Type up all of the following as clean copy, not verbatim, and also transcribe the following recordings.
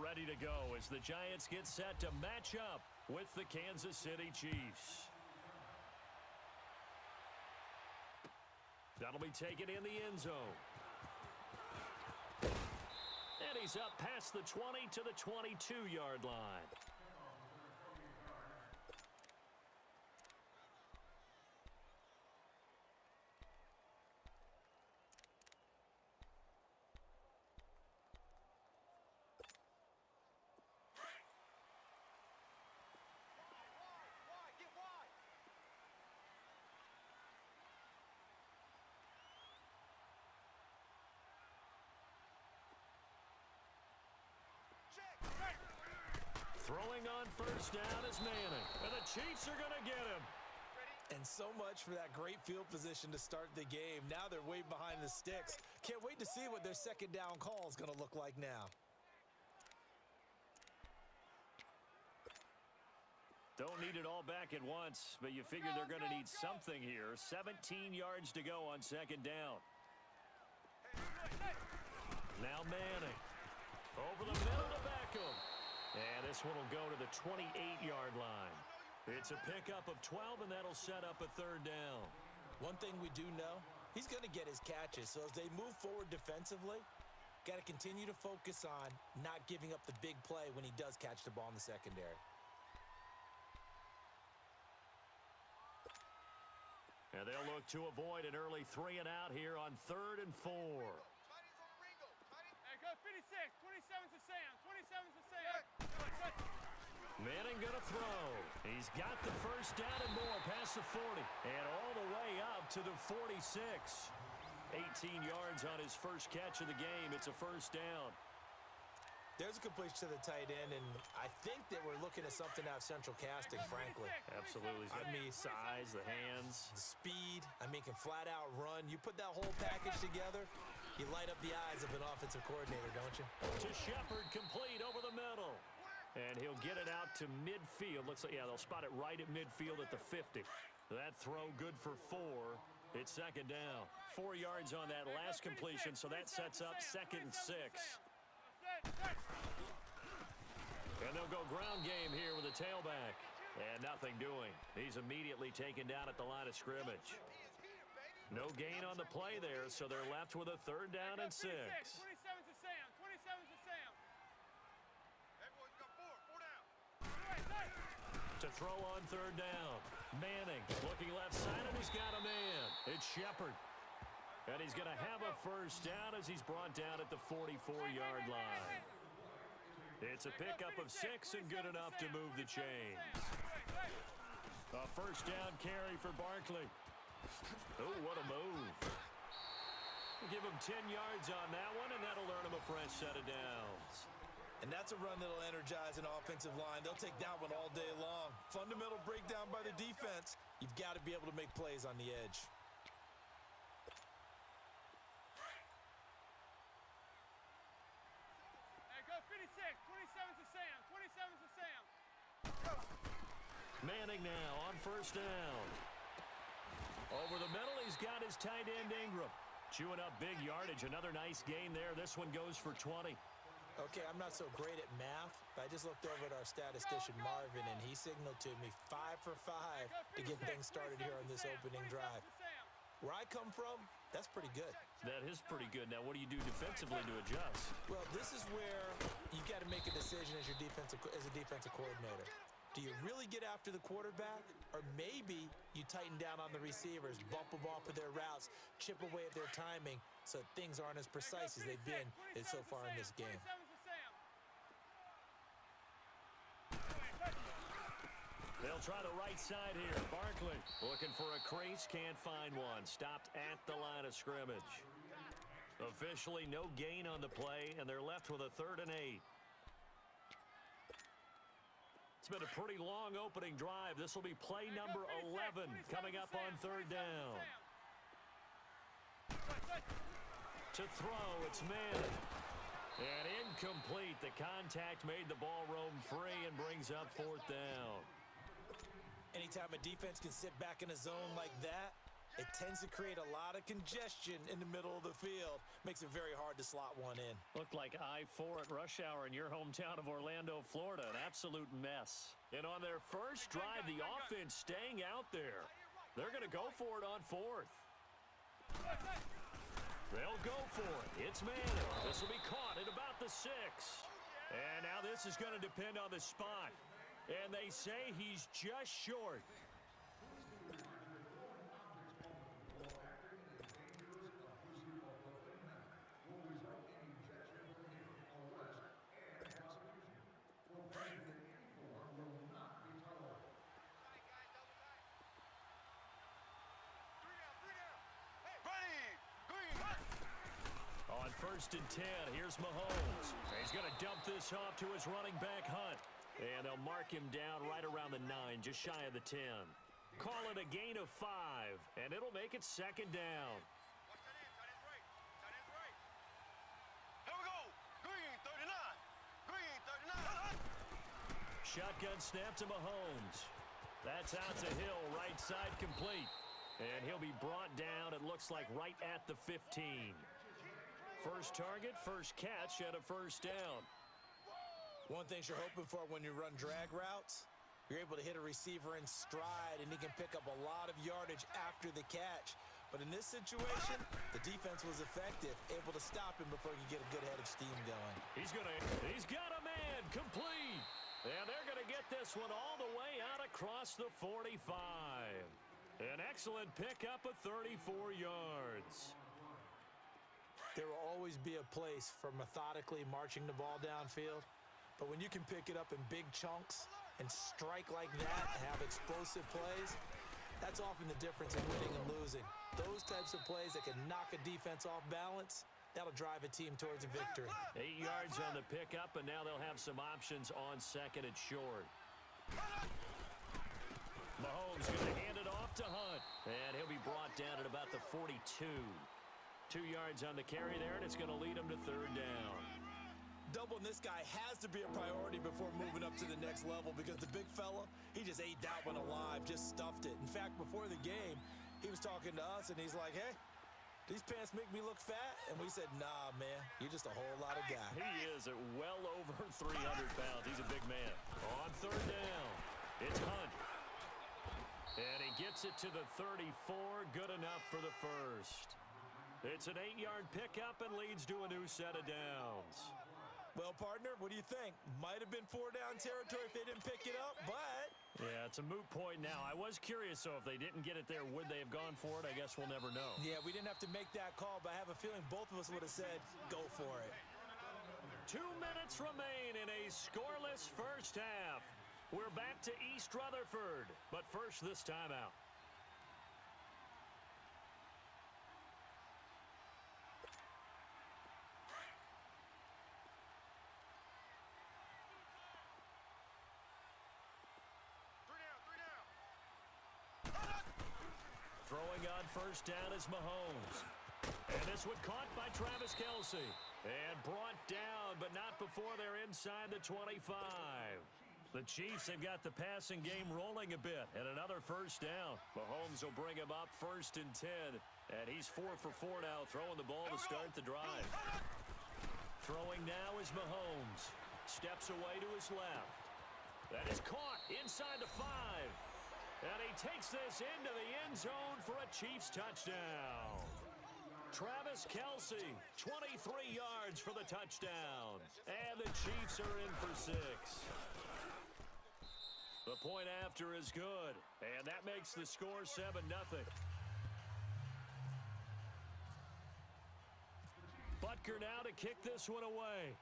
ready to go as the Giants get set to match up with the Kansas City Chiefs. That'll be taken in the end zone. And he's up past the 20 to the 22-yard line. Throwing on first down is Manning. And the Chiefs are going to get him. And so much for that great field position to start the game. Now they're way behind the sticks. Can't wait to see what their second down call is going to look like now. Don't need it all back at once, but you figure they're going to need something here. 17 yards to go on second down. Now Manning. Over the middle to Beckham. And this one will go to the 28-yard line. It's a pickup of 12, and that'll set up a third down. One thing we do know, he's going to get his catches. So as they move forward defensively, got to continue to focus on not giving up the big play when he does catch the ball in the secondary. And they'll look to avoid an early 3-and-out here on 3rd and 4. Go 56, 27's to Sam, 27's to Sam. Manning going to throw. He's got the first down and more past the 40. And all the way up to the 46. 18 yards on his first catch of the game. It's a first down. There's a completion to the tight end, and I think that we're looking at something out of central casting, frankly. Absolutely. He's got the size, the hands. The speed. I mean, can flat out run. You put that whole package together, you light up the eyes of an offensive coordinator, don't you? To Shepard, complete over the middle. And he'll get it out to midfield. Looks like, yeah, they'll spot it right at midfield at the 50. That throw good for 4. It's second down. 4 yards on that last completion, so that sets up 2nd and 6. And they'll go ground game here with a tailback. And nothing doing. He's immediately taken down at the line of scrimmage. No gain on the play there, so they're left with a 3rd down and 6. 27's to Sam, 27's to Sam. Everyone's got 4 down. To throw on 3rd down. Manning looking left side, and he's got a man. It's Shepard. And he's going to have a first down as he's brought down at the 44-yard line. It's a pickup of 6 and good enough to move the chains. A first down carry for Barkley. Oh, what a move. We'll give him 10 yards on that one, and that'll earn him a fresh set of downs. And that's a run that'll energize an offensive line. They'll take that one all day long. Fundamental breakdown by the defense. You've got to be able to make plays on the edge. Go 56, 27's to Sam, 27's to Sam. Manning now on first down. Over the middle, he's got his tight end Ingram. Chewing up big yardage. Another nice gain there. This one goes for 20. Okay, I'm not so great at math, but I just looked over at our statistician Marvin, and he signaled to me 5 for 5 to get things started here on this opening drive. Where I come from, that's pretty good. That is pretty good. Now, what do you do defensively to adjust? Well, this is where you got to make a decision as a defensive coordinator. Do you really get after the quarterback, or maybe you tighten down on the receivers, bump them off of their routes, chip away at their timing so things aren't as precise as they've been so far in this game? They'll try the right side here. Barkley looking for a crease, can't find one. Stopped at the line of scrimmage. Officially no gain on the play, and they're left with a 3rd and 8. It's been a pretty long opening drive. This will be play number 11 coming up on 3rd down. To throw, it's Manning. And incomplete. The contact made the ball roam free and brings up 4th down. Anytime a defense can sit back in a zone like that, It tends to create a lot of congestion in the middle of the field. Makes it very hard to slot one in. Looked like I-4 at rush hour in your hometown of Orlando, Florida. An absolute mess. And on their first drive, the offense staying out there. They're going to go for it on fourth. They'll go for it. It's Manning. This will be caught at about the 6. And now this is going to depend on the spot. And they say he's just short. On 1st and 10, here's Mahomes. He's going to dump this off to his running back, Hunt. And they'll mark him down right around the 9, just shy of the 10. Call it a gain of 5, and it'll make it 2nd down. Watch that end. Tight end's right. Tight end's right. Here we go. Green, 39. Green, 39. Shotgun snap to Mahomes. That's out to Hill, right side complete. And he'll be brought down, it looks like, right at the 15. First target, first catch, and a 1st down. One thing you're hoping for when you run drag routes, you're able to hit a receiver in stride, and he can pick up a lot of yardage after the catch. But in this situation, the defense was effective, able to stop him before he could get a good head of steam going. He's got a man, complete. And they're going to get this one all the way out across the 45. An excellent pickup of 34 yards. There will always be a place for methodically marching the ball downfield. But when you can pick it up in big chunks and strike like that and have explosive plays, that's often the difference in winning and losing. Those types of plays that can knock a defense off balance, that'll drive a team towards a victory. 8 yards on the pickup, and now they'll have some options on 2nd and short. Mahomes going to hand it off to Hunt. And he'll be brought down at about the 42. 2 yards on the carry there, and it's going to lead him to 3rd down. Doubling this guy has to be a priority before moving up to the next level because the big fella, he just ate that one alive, just stuffed it. In fact, before the game, he was talking to us, and he's like, hey, these pants make me look fat? And we said, nah, man, you're just a whole lot of guy. He is at well over 300 pounds. He's a big man. On 3rd down, it's Hunt. And he gets it to the 34, good enough for the 1st. It's an 8-yard pickup and leads to a new set of downs. Well, partner, what do you think? Might have been 4-down territory if they didn't pick it up, but... Yeah, it's a moot point now. I was curious, so if they didn't get it there, would they have gone for it? I guess we'll never know. Yeah, we didn't have to make that call, but I have a feeling both of us would have said, go for it. 2 minutes remain in a scoreless first half. We're back to East Rutherford, but first this timeout. Throwing on 1st down is Mahomes. And this one caught by Travis Kelce. And brought down, but not before they're inside the 25. The Chiefs have got the passing game rolling a bit. And another 1st down. Mahomes will bring him up 1st and 10. And he's 4 for 4 now, throwing the ball to start the drive. Throwing now is Mahomes. Steps away to his left. That is caught inside the 5. And he takes this into the end zone for a Chiefs touchdown. Travis Kelce, 23 yards for the touchdown. And the Chiefs are in for 6. The point after is good. And that makes the score 7-0. Butker now to kick this one away.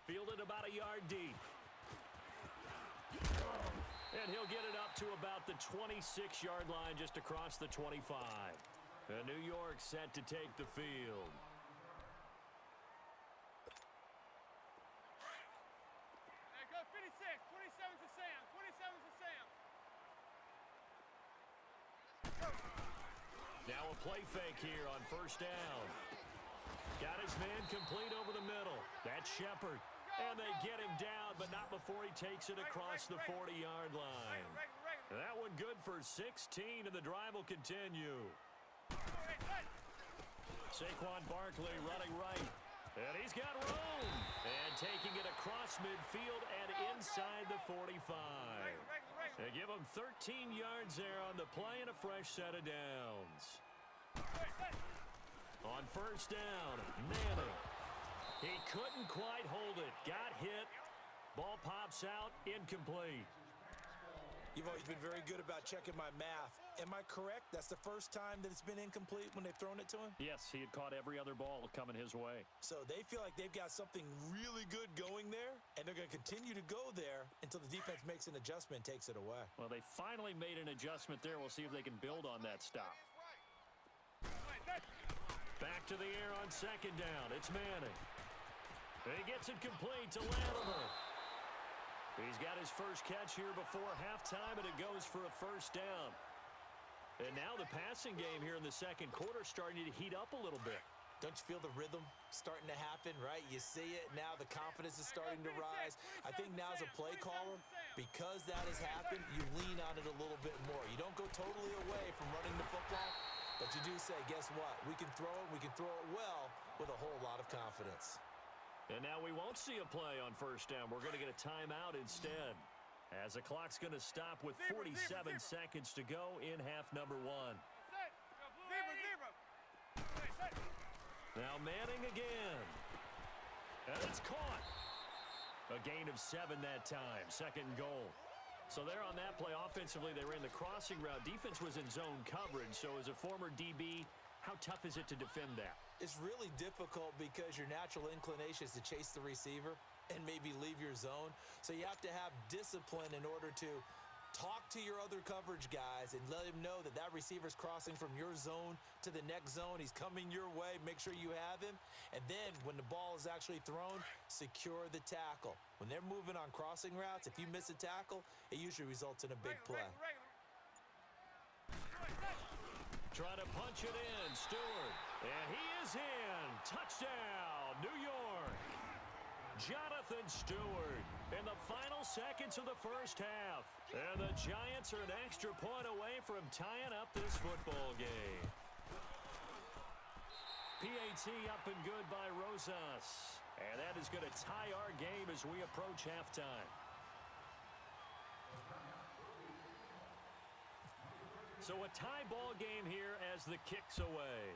Fielded about a yard deep. And he'll get it up to about the 26-yard line just across the 25. And New York set to take the field. Hey, go 56. 27's to Sam. 27's to Sam. Now a play fake here on 1st down. Got his man complete over the middle. That's Shepard. And they get him down, but not before he takes it across the 40-yard line. That one good for 16, and the drive will continue. Saquon Barkley running right. And he's got room. And taking it across midfield and inside the 45. They give him 13 yards there on the play and a fresh set of downs. On first down, Manning. He couldn't quite hold it. Got hit. Ball pops out, incomplete. You've always been very good about checking my math. Am I correct? That's the first time that it's been incomplete when they've thrown it to him? Yes, he had caught every other ball coming his way. So they feel like they've got something really good going there, and they're going to continue to go there until the defense makes an adjustment and takes it away. Well, they finally made an adjustment there. We'll see if they can build on that stop. Back to the air on second down. It's Manning. He gets it complete to Latimer. He's got his first catch here before halftime, and it goes for a first down. And now the passing game here in the second quarter starting to heat up a little bit. Don't you feel the rhythm starting to happen, right? You see it. Now the confidence is starting to rise. I think now as a play caller, because that has happened, you lean on it a little bit more. You don't go totally away from running the football, but you do say, guess what? We can throw it. We can throw it well with a whole lot of confidence. And now we won't see a play on first down. We're going to get a timeout instead, as the clock's going to stop with 47 seconds to go in half number one. Now Manning again. And it's caught. A gain of 7 that time. Second and goal. So there on that play, offensively, they ran the crossing route. Defense was in zone coverage. So as a former DB, how tough is it to defend that? It's really difficult because your natural inclination is to chase the receiver and maybe leave your zone. So you have to have discipline in order to talk to your other coverage guys and let him know that that receiver's crossing from your zone to the next zone. He's coming your way. Make sure you have him. And then when the ball is actually thrown, secure the tackle. When they're moving on crossing routes, if you miss a tackle, it usually results in a big play. Trying to punch it in, Stewart. And he is in. Touchdown, New York. Jonathan Stewart in the final seconds of the first half. And the Giants are an extra point away from tying up this football game. PAT up and good by Rosas. And that is going to tie our game as we approach halftime. So a tie ball game here as the kick's away.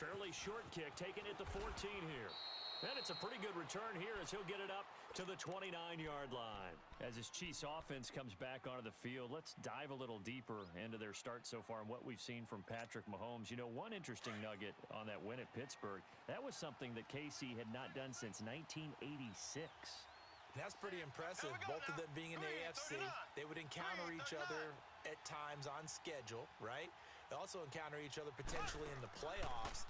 Fairly short kick, taking it to 14 here. And it's a pretty good return here as he'll get it up to the 29-yard line. As his Chiefs offense comes back onto the field, let's dive a little deeper into their start so far and what we've seen from Patrick Mahomes. You know, one interesting nugget on that win at Pittsburgh, that was something that KC had not done since 1986. That's pretty impressive. Both of them being in the AFC, they would encounter each other at times on schedule, right? They also encounter each other potentially in the playoffs.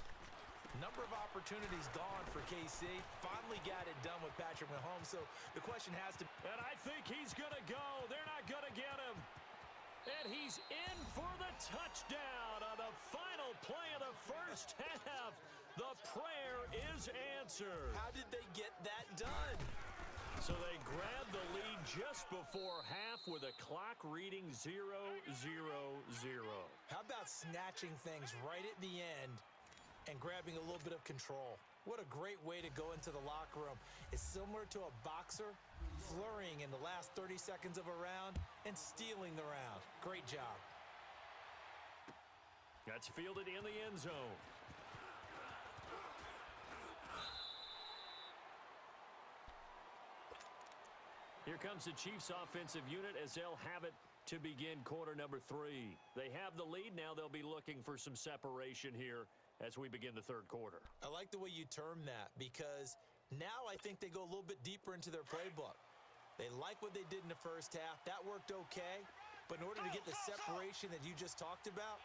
Number of opportunities gone for KC. Finally got it done with Patrick Mahomes. So the question has to be. And I think he's going to go. They're not going to get him. And he's in for the touchdown on the final play of the first half. The prayer is answered. How did they get that done? So they grabbed the lead just before half with a clock reading 0-0-0. How about snatching things right at the end and grabbing a little bit of control? What a great way to go into the locker room. It's similar to a boxer flurrying in the last 30 seconds of a round and stealing the round. Great job. That's fielded in the end zone. Here comes the Chiefs offensive unit as they'll have it to begin quarter number 3. They have the lead. Now they'll be looking for some separation here as we begin the third quarter. I like the way you term that because now I think they go a little bit deeper into their playbook. They like what they did in the first half. That worked okay. But in order to get the separation that you just talked about,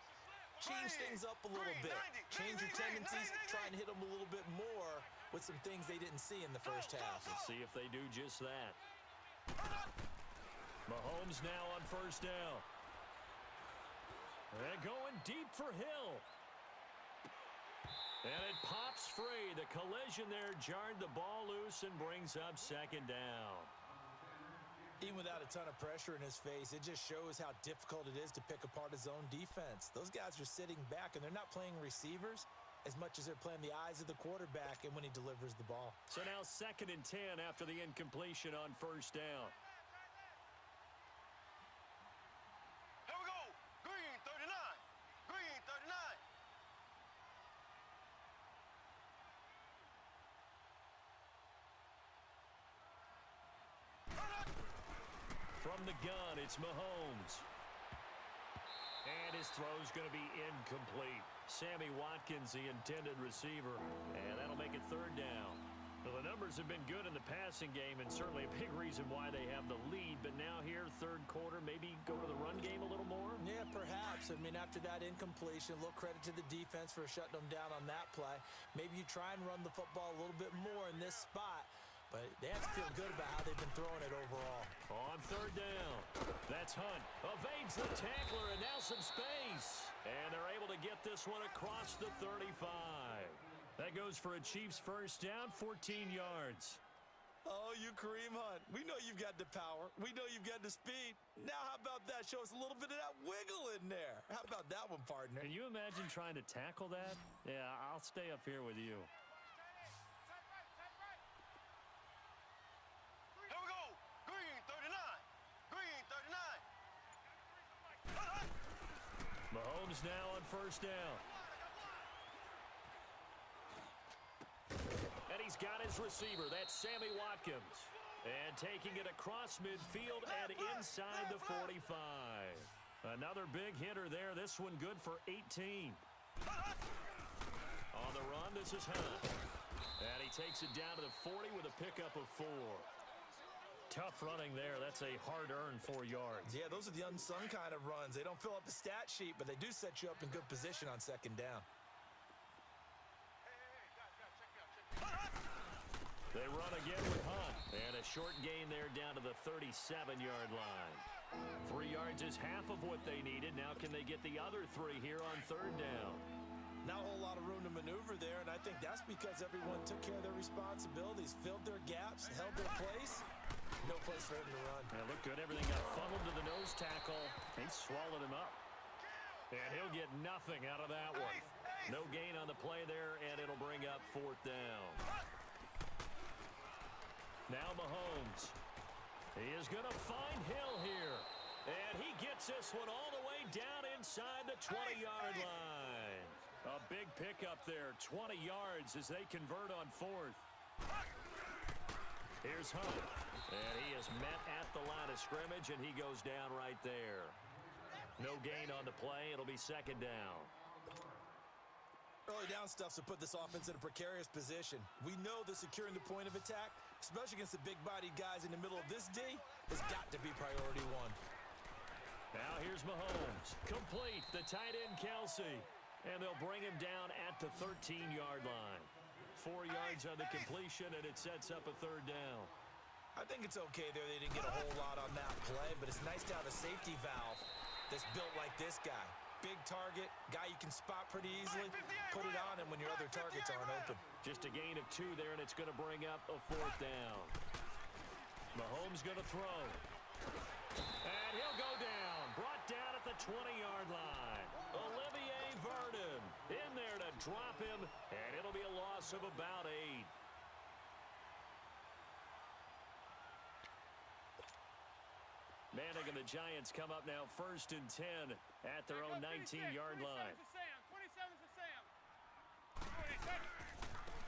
change things up a little bit. Change your tendencies. Try and hit them a little bit more with some things they didn't see in the first half. Let's see if they do just that. Mahomes now on first down. And going deep for Hill. And it pops free. The collision there jarred the ball loose and brings up second down. Even without a ton of pressure in his face, it just shows how difficult it is to pick apart his own defense. Those guys are sitting back, and they're not playing receivers as much as they're playing the eyes of the quarterback and when he delivers the ball. So now 2nd and 10 after the incompletion on first down. Here we go. Green 39. Green 39. From the gun, it's Mahomes. And his throw's going to be incomplete. Sammy Watkins, the intended receiver. And that'll make it 3rd down. Well, the numbers have been good in the passing game and certainly a big reason why they have the lead. But now here, 3rd quarter, maybe go to the run game a little more? Yeah, perhaps. I mean, after that incompletion, a little credit to the defense for shutting them down on that play. Maybe you try and run the football a little bit more in this spot. But they have to feel good about how they've been throwing it overall. On 3rd down, that's Hunt. Evades the tackler and now some space. And they're able to get this one across the 35. That goes for a Chiefs first down, 14 yards. Oh, you Kareem Hunt. We know you've got the power. We know you've got the speed. Now how about that? Show us a little bit of that wiggle in there. How about that one, partner? Can you imagine trying to tackle that? Yeah, I'll stay up here with you. Here we go. Green 39. Green 39. Mahomes now on first down. And he's got his receiver. That's Sammy Watkins. And taking it across midfield and inside the 45. Another big hitter there. This one good for 18. On the run, this is Hunt. And he takes it down to the 40 with a pickup of 4. Tough running there. That's a hard-earned 4 yards. Yeah, those are the unsung kind of runs. They don't fill up the stat sheet, but they do set you up in good position on 2nd down. They run again with Hunt. And a short gain there down to the 37-yard line. 3 yards is half of what they needed. Now can they get the other 3 here on 3rd down? Not a whole lot of room to maneuver there, and I think that's because everyone took care of their responsibilities, filled their gaps, held their place. No place for him to run. It looked good. Everything got funneled to the nose tackle. He swallowed him up. And he'll get nothing out of that one. No gain on the play there, and it'll bring up 4th down. Now Mahomes. He is going to find Hill here. And he gets this one all the way down inside the 20-yard line. A big pickup there, 20 yards as they convert on 4th. Here's Hunt. And he is met at the line of scrimmage, and he goes down right there. No gain on the play. It'll be 2nd down. Early down stuff to put this offense in a precarious position. We know that securing the point of attack, especially against the big-bodied guys in the middle of this D, has got to be priority 1. Now here's Mahomes. Complete. The tight end, Kelsey. And they'll bring him down at the 13-yard line. 4 yards on the completion, and it sets up a 3rd down. I think it's okay there. They didn't get a whole lot on that play, but it's nice to have a safety valve that's built like this guy. Big target, guy you can spot pretty easily. Put it on him when your other targets aren't open. Just a gain of 2 there, and it's going to bring up a 4th down. Mahomes going to throw. And he'll go down. Brought down at the 20-yard line. Olivier Vernon in there to drop him, and it'll be a loss of about 8. Manning and the Giants come up now 1st and 10 at their own 19-yard line. 27's to Sam.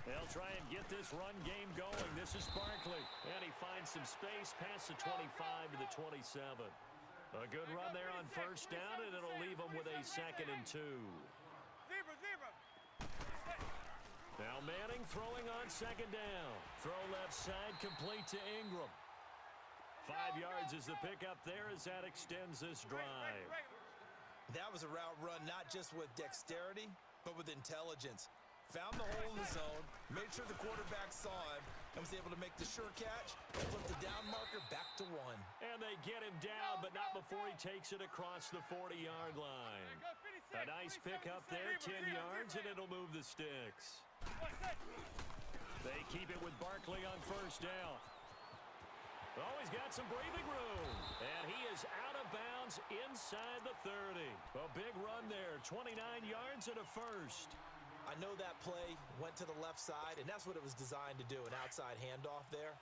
They'll try and get this run game going. This is Barkley, and he finds some space past the 25 to the 27. A good run there on 1st down, and it'll leave them with a 2nd and 2. Zebra. Now Manning throwing on 2nd down. Throw left side, complete to Ingram. 5 yards is the pickup there as that extends this drive. That was a route run not just with dexterity, but with intelligence. Found the hole in the zone, made sure the quarterback saw him, and was able to make the sure catch and flip the down marker back to 1. And they get him down, but not before he takes it across the 40-yard line. A nice pickup there, 10 yards, and it'll move the sticks. They keep it with Barkley on first down. Oh, he's got some breathing room. And he is out of bounds inside the 30. A big run there, 29 yards and a first. I know that play went to the left side, and that's what it was designed to do, an outside handoff there.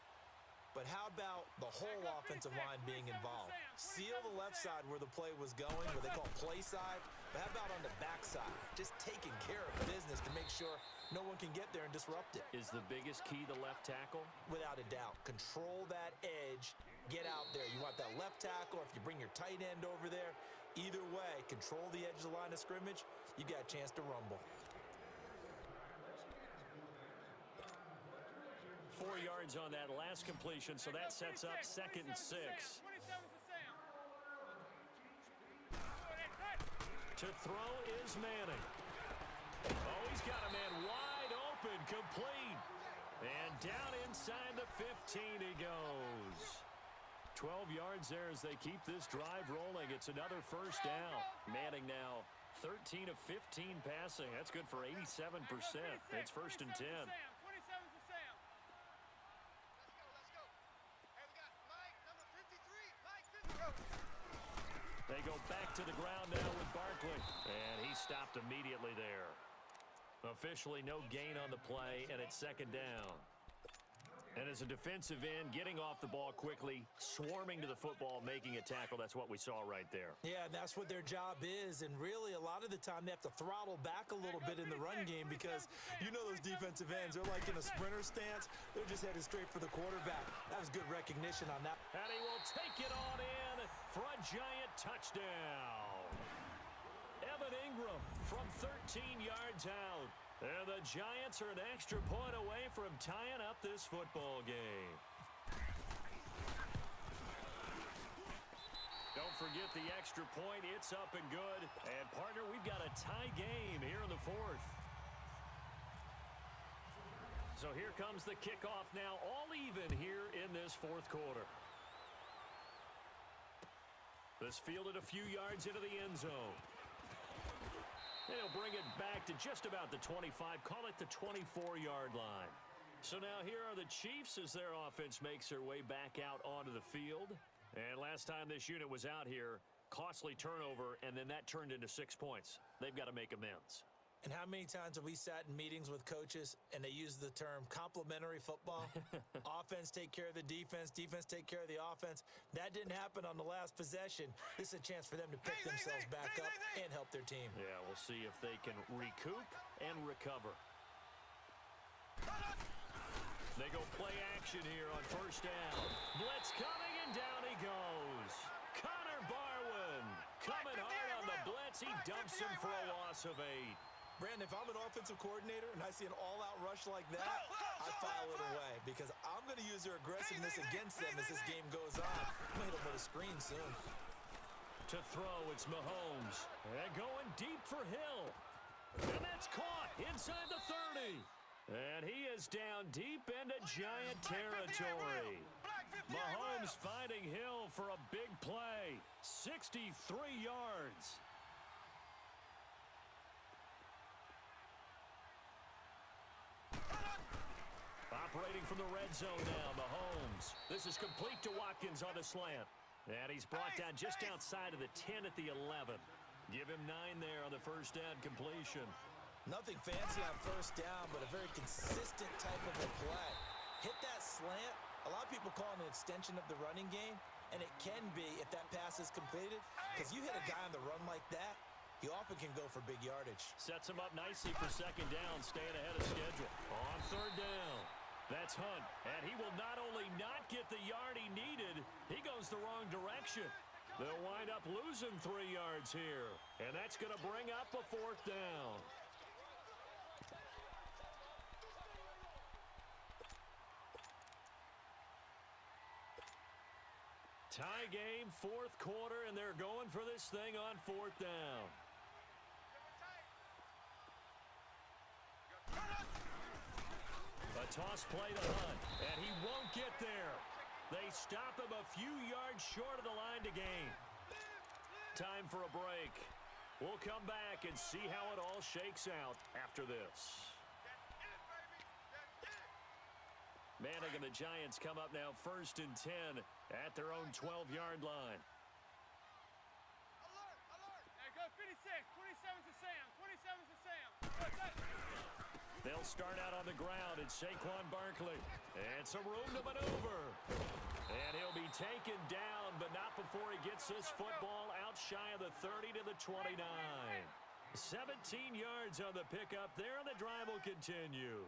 But how about the whole offensive line being involved? Seal the left side where the play was going, what they call play side. But how about on the back side? Just taking care of business to make sure no one can get there and disrupt it. Is the biggest key the left tackle? Without a doubt. Control that edge. Get out there. You want that left tackle, or if you bring your tight end over there, either way, control the edge of the line of scrimmage, you got a chance to rumble. 4 yards on that last completion, so that sets up 2nd and 6. To throw is Manning. Oh, he's got a man wide open, complete. And down inside the 15 he goes. 12 yards there as they keep this drive rolling. It's another first down. Manning now 13 of 15 passing. That's good for 87%. It's 1st and 10. They go back to the ground now with Barkley. And he stopped immediately there. Officially no gain on the play, and it's 2nd down. And as a defensive end, getting off the ball quickly, swarming to the football, making a tackle, that's what we saw right there. Yeah, and that's what their job is. And really, a lot of the time, they have to throttle back a little bit in the run game because you know those defensive ends, they're like in a sprinter stance. They're just headed straight for the quarterback. That was good recognition on that. And he will take it on in for a giant touchdown. Evan Ingram from 13 yards out. And the Giants are an extra point away from tying up this football game. Don't forget the extra point. It's up and good. And, partner, we've got a tie game here in the 4th. So here comes the kickoff now, all even here in this 4th quarter. This fielded a few yards into the end zone. They'll bring it back to just about the 25, call it the 24-yard line. So now here are the Chiefs as their offense makes their way back out onto the field. And last time this unit was out here, costly turnover, and then that turned into 6 points. They've got to make amends. And how many times have we sat in meetings with coaches and they use the term complementary football? Offense take care of the defense, defense take care of the offense. That didn't happen on the last possession. This is a chance for them to pick themselves back up and help their team. Yeah, we'll see if they can recoup and recover. They go play action here on first down. Blitz coming, and down he goes. Connor Barwin coming hard on the blitz. He dumps him for a loss of 8. Brandon, if I'm an offensive coordinator and I see an all-out rush like that, I file it away because I'm going to use their aggressiveness against them as this game goes on. I'm going to hit them with a screen soon. To throw, it's Mahomes. And going deep for Hill. And that's caught inside the 30. And he is down deep into Giant territory. Mahomes finding Hill for a big play. 63 yards. Operating from the red zone now, Mahomes. This is complete to Watkins on a slant. And he's brought down just outside of the 10 at the 11. Give him 9 there on the first down completion. Nothing fancy on first down, but a very consistent type of a play. Hit that slant. A lot of people call it an extension of the running game, and it can be if that pass is completed, because you hit a guy on the run like that, he often can go for big yardage. Sets him up nicely for second down, staying ahead of schedule. On third down, that's Hunt, and he will not only not get the yard he needed, he goes the wrong direction. They'll wind up losing 3 yards here, and that's going to bring up a fourth down. Tie game, fourth quarter, and they're going for this thing on fourth down. toss play to Hunt, and he won't get there. They stop him a few yards short of the line to gain. Time for a break. We'll come back and see how it all shakes out after this. Manning and the Giants come up now 1st and 10 at their own 12-yard line. Alert, alert. There goes 56. 27's to Sam. 27's to Sam. Good. They'll start out on the ground. It's Saquon Barkley. And some room to maneuver. And he'll be taken down, but not before he gets this football out shy of the 30 to the 29. 17 yards on the pickup there, and the drive will continue.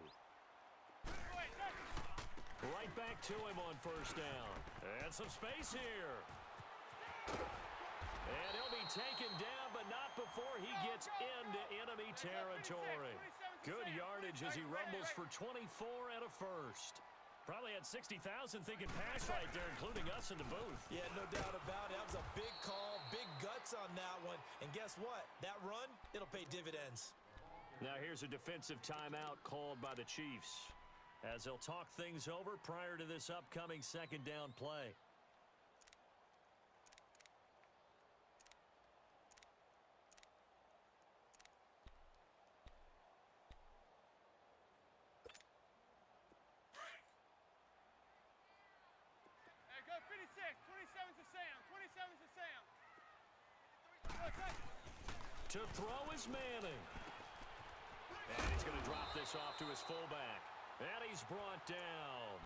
Right back to him on 1st down. And some space here. And he'll be taken down, but not before he gets into enemy territory. Good yardage as he rumbles for 24 and a first. Probably had 60,000 thinking pass right there, including us in the booth. Yeah, no doubt about it. That was a big call, big guts on that one. And guess what? That run, it'll pay dividends. Now here's a defensive timeout called by the Chiefs, as they'll talk things over prior to this upcoming 2nd down play. There goes 56. 27's to Sam. 27's to Sam. Good. To throw is Manning. And he's going to drop this off to his fullback. And he's brought down.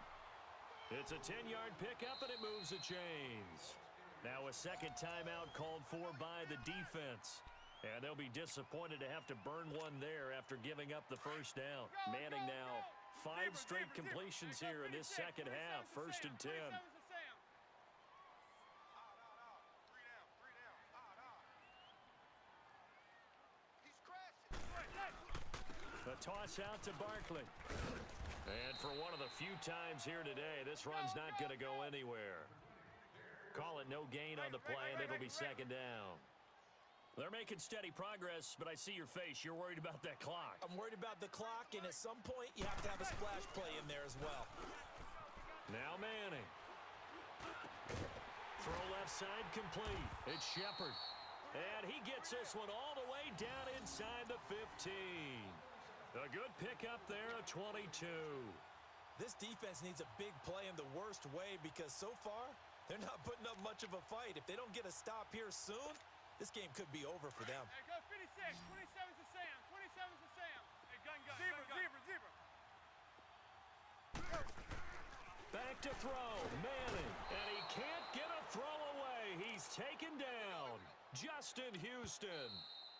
It's a 10-yard pickup, and it moves the chains. Now a 2nd timeout called for by the defense. And they'll be disappointed to have to burn one there after giving up the 1st down. Manning now 5 straight completions here in this 2nd half. 1st and 10. 27's to Sam. Three down. He's crashing. A toss out to Barkley. And for one of the few times here today, this run's not going to go anywhere. Call it no gain on the play, and it'll be 2nd down. They're making steady progress, but I see your face. You're worried about that clock. I'm worried about the clock, and at some point, you have to have a splash play in there as well. Now Manning. Throw left side complete. It's Shepard. And he gets this one all the way down inside the 15. A good pickup there, a 22. This defense needs a big play in the worst way because so far, they're not putting up much of a fight. If they don't get a stop here soon, this game could be over for them. There goes 56. 27's to Sam. 27's to Sam. Hey, gun. Zebra. Back to throw. Manning. And he can't get a throw away. He's taken down. Justin Houston.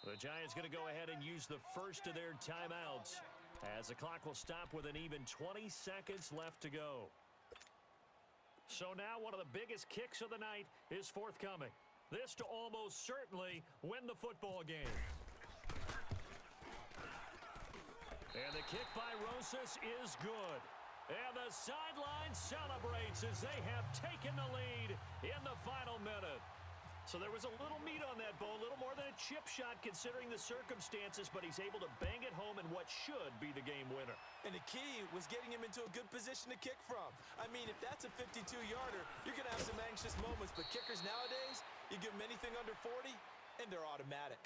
The Giants going to go ahead and use the first of their timeouts as the clock will stop with an even 20 seconds left to go. So now one of the biggest kicks of the night is forthcoming. This to almost certainly win the football game. And the kick by Rosas is good. And the sideline celebrates as they have taken the lead in the final minute. So there was a little meat on that bone, a little more than a chip shot considering the circumstances, but he's able to bang it home in what should be the game winner. And the key was getting him into a good position to kick from. I mean, if that's a 52-yarder, you're going to have some anxious moments, but kickers nowadays, you give them anything under 40, and they're automatic.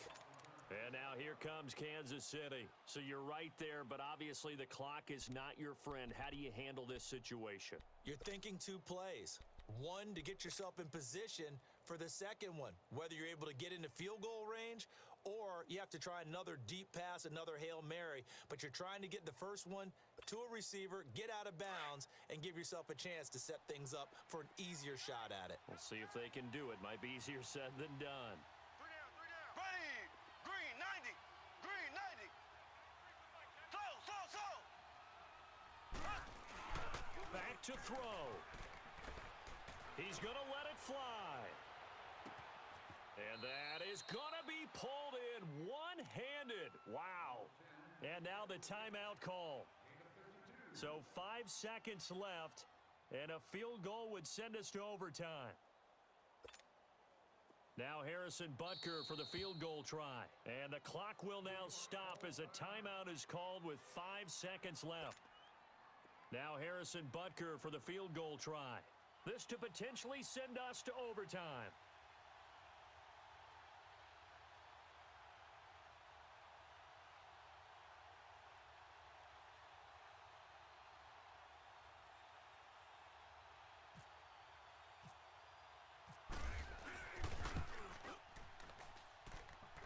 And now here comes Kansas City. So you're right there, but obviously the clock is not your friend. How do you handle this situation? You're thinking 2 plays. One, to get yourself in position for the second one, whether you're able to get into field goal range or you have to try another deep pass, another Hail Mary, but you're trying to get the first one to a receiver, get out of bounds, and give yourself a chance to set things up for an easier shot at it. We'll see if they can do it. Might be easier said than done. 3 down. Ready. Green 90. Green 90. Slow. Back to throw. He's going to let it fly. And that is going to be pulled in one-handed. Wow. And now the timeout call. So 5 seconds left, and a field goal would send us to overtime. Now Harrison Butker for the field goal try. And the clock will now stop as a timeout is called with 5 seconds left. Now Harrison Butker for the field goal try. This to potentially send us to overtime.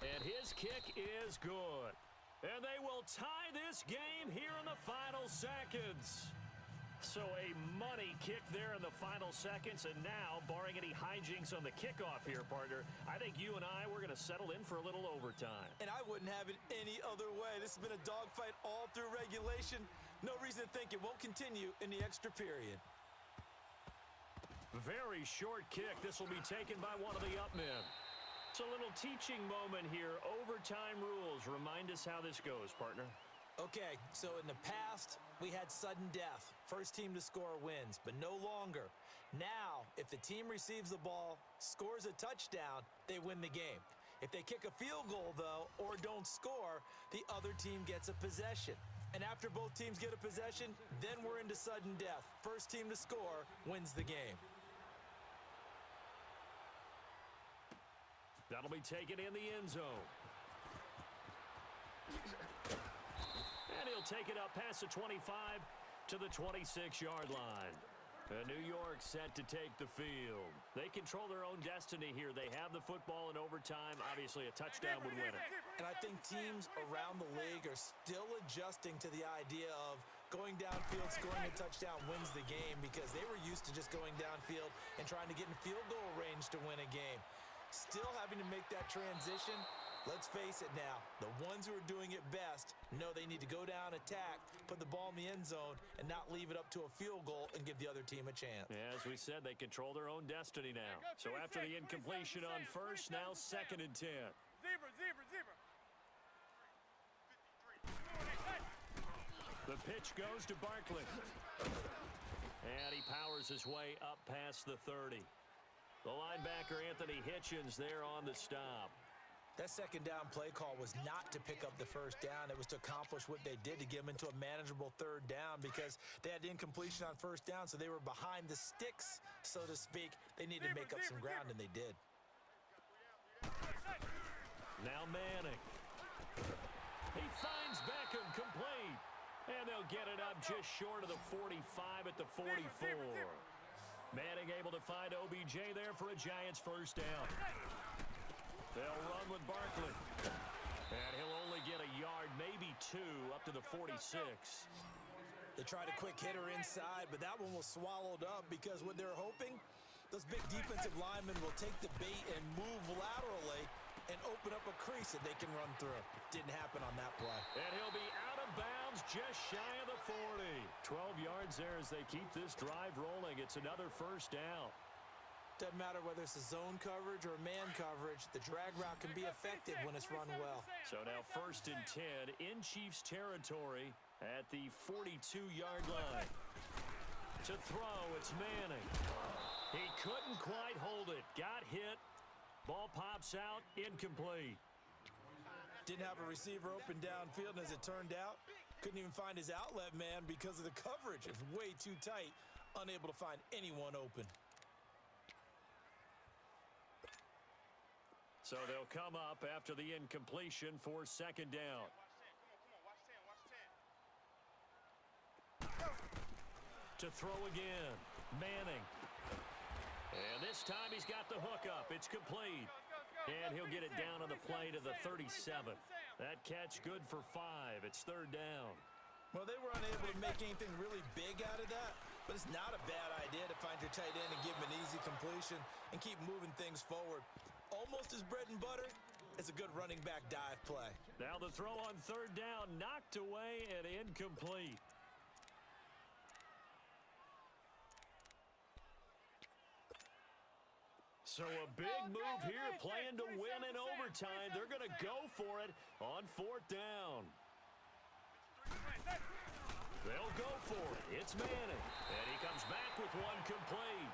And his kick is good. And they will tie this game here in the final seconds. So a money kick there in the final seconds. And now, barring any hijinks on the kickoff here, partner, I think you and I, we're going to settle in for a little overtime. And I wouldn't have it any other way. This has been a dogfight all through regulation. No reason to think it won't continue in the extra period. Very short kick. This will be taken by one of the up men. It's a little teaching moment here. Overtime rules. Remind us how this goes, partner. Okay, so in the past, we had sudden death. First team to score wins, but no longer. Now, if the team receives the ball, scores a touchdown, they win the game. If they kick a field goal, though, or don't score, the other team gets a possession. And after both teams get a possession, then we're into sudden death. First team to score wins the game. That'll be taken in the end zone. And he'll take it up past the 25 to the 26-yard line. And New York set to take the field. They control their own destiny here. They have the football in overtime. Obviously, a touchdown would win it. And I think teams around the league are still adjusting to the idea of going downfield, scoring a touchdown wins the game, because they were used to just going downfield and trying to get in field goal range to win a game. Still having to make that transition. Let's face it now, the ones who are doing it best know they need to go down, attack, put the ball in the end zone, and not leave it up to a field goal and give the other team a chance. Yeah, as we said, they control their own destiny now. So after the incompletion on first, now 2nd and 10. Zebra. The pitch goes to Barkley. And he powers his way up past the 30. The linebacker, Anthony Hitchens, there on the stop. That second down play call was not to pick up the first down. It was to accomplish what they did, to get them into a manageable third down, because they had incompletion on first down, so they were behind the sticks, so to speak. They needed to make up some ground, and they did. Now Manning. He finds Beckham complete. And they'll get it up just short of the 45 at the 44. Manning able to find OBJ there for a Giants first down. They'll run with Barkley. And he'll only get a yard, maybe 2, up to the 46. They tried a quick hitter inside, but that one was swallowed up, because what they're hoping, those big defensive linemen will take the bait and move laterally and open up a crease that they can run through. Didn't happen on that play. And he'll be out of bounds just shy of the 40. 12 yards there as they keep this drive rolling. It's another first down. Doesn't matter whether it's a zone coverage or man coverage, the drag route can be effective when it's run well. So now 1st and 10 in Chiefs territory at the 42-yard line. To throw, it's Manning. He couldn't quite hold it. Got hit. Ball pops out, incomplete. Didn't have a receiver open downfield, and as it turned out, couldn't even find his outlet man because of the coverage. It was way too tight, unable to find anyone open. So they'll come up after the incompletion for 2nd down. To throw again, Manning. And this time he's got the hook up. It's complete. And he'll get it down on the play to the 37. That catch good for 5. It's 3rd down. Well, they were unable to make anything really big out of that, but it's not a bad idea to find your tight end and give him an easy completion and keep moving things forward. Almost as bread and butter as a good running back dive play. Now the throw on 3rd down, knocked away and incomplete. So a big move here, playing to win in overtime. They're going to go for it on 4th down. They'll go for it. It's Manning. And he comes back with one complete.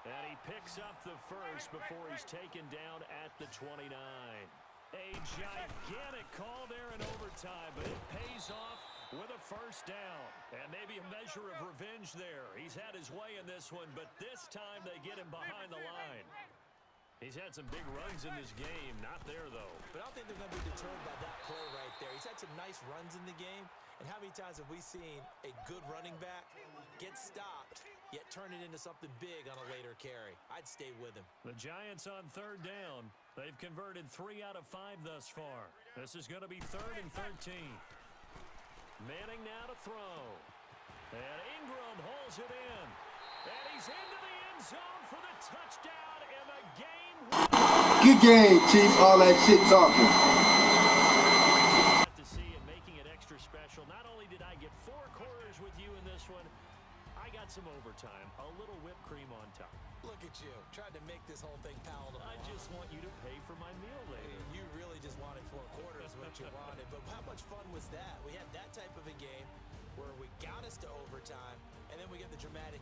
And he picks up the first before he's taken down at the 29. A gigantic call there in overtime, but it pays off with a first down. And maybe a measure of revenge there. He's had his way in this one, but this time they get him behind the line. He's had some big runs in this game. Not there, though. But I don't think they're going to be deterred by that play right there. He's had some nice runs in the game. And how many times have we seen a good running back get stopped, yet turn it into something big on a later carry? I'd stay with him. The Giants on third down. They've converted 3 out of 5 thus far. This is going to be 3rd and 13. Manning now to throw. And Ingram hauls it in. And he's into the end zone for the touchdown in the game. Good game, Chief. All that shit talking. To see and making it extra special. Not only did I get 4 quarters with you in this one, I got some overtime. A little whipped cream on top. Look at you. Tried to make this whole thing palatable. I just want you to pay for my meal later. You really just wanted 4 quarters, what you wanted. But how much fun was that? We had that type of a game where we got us to overtime, and then we get the dramatic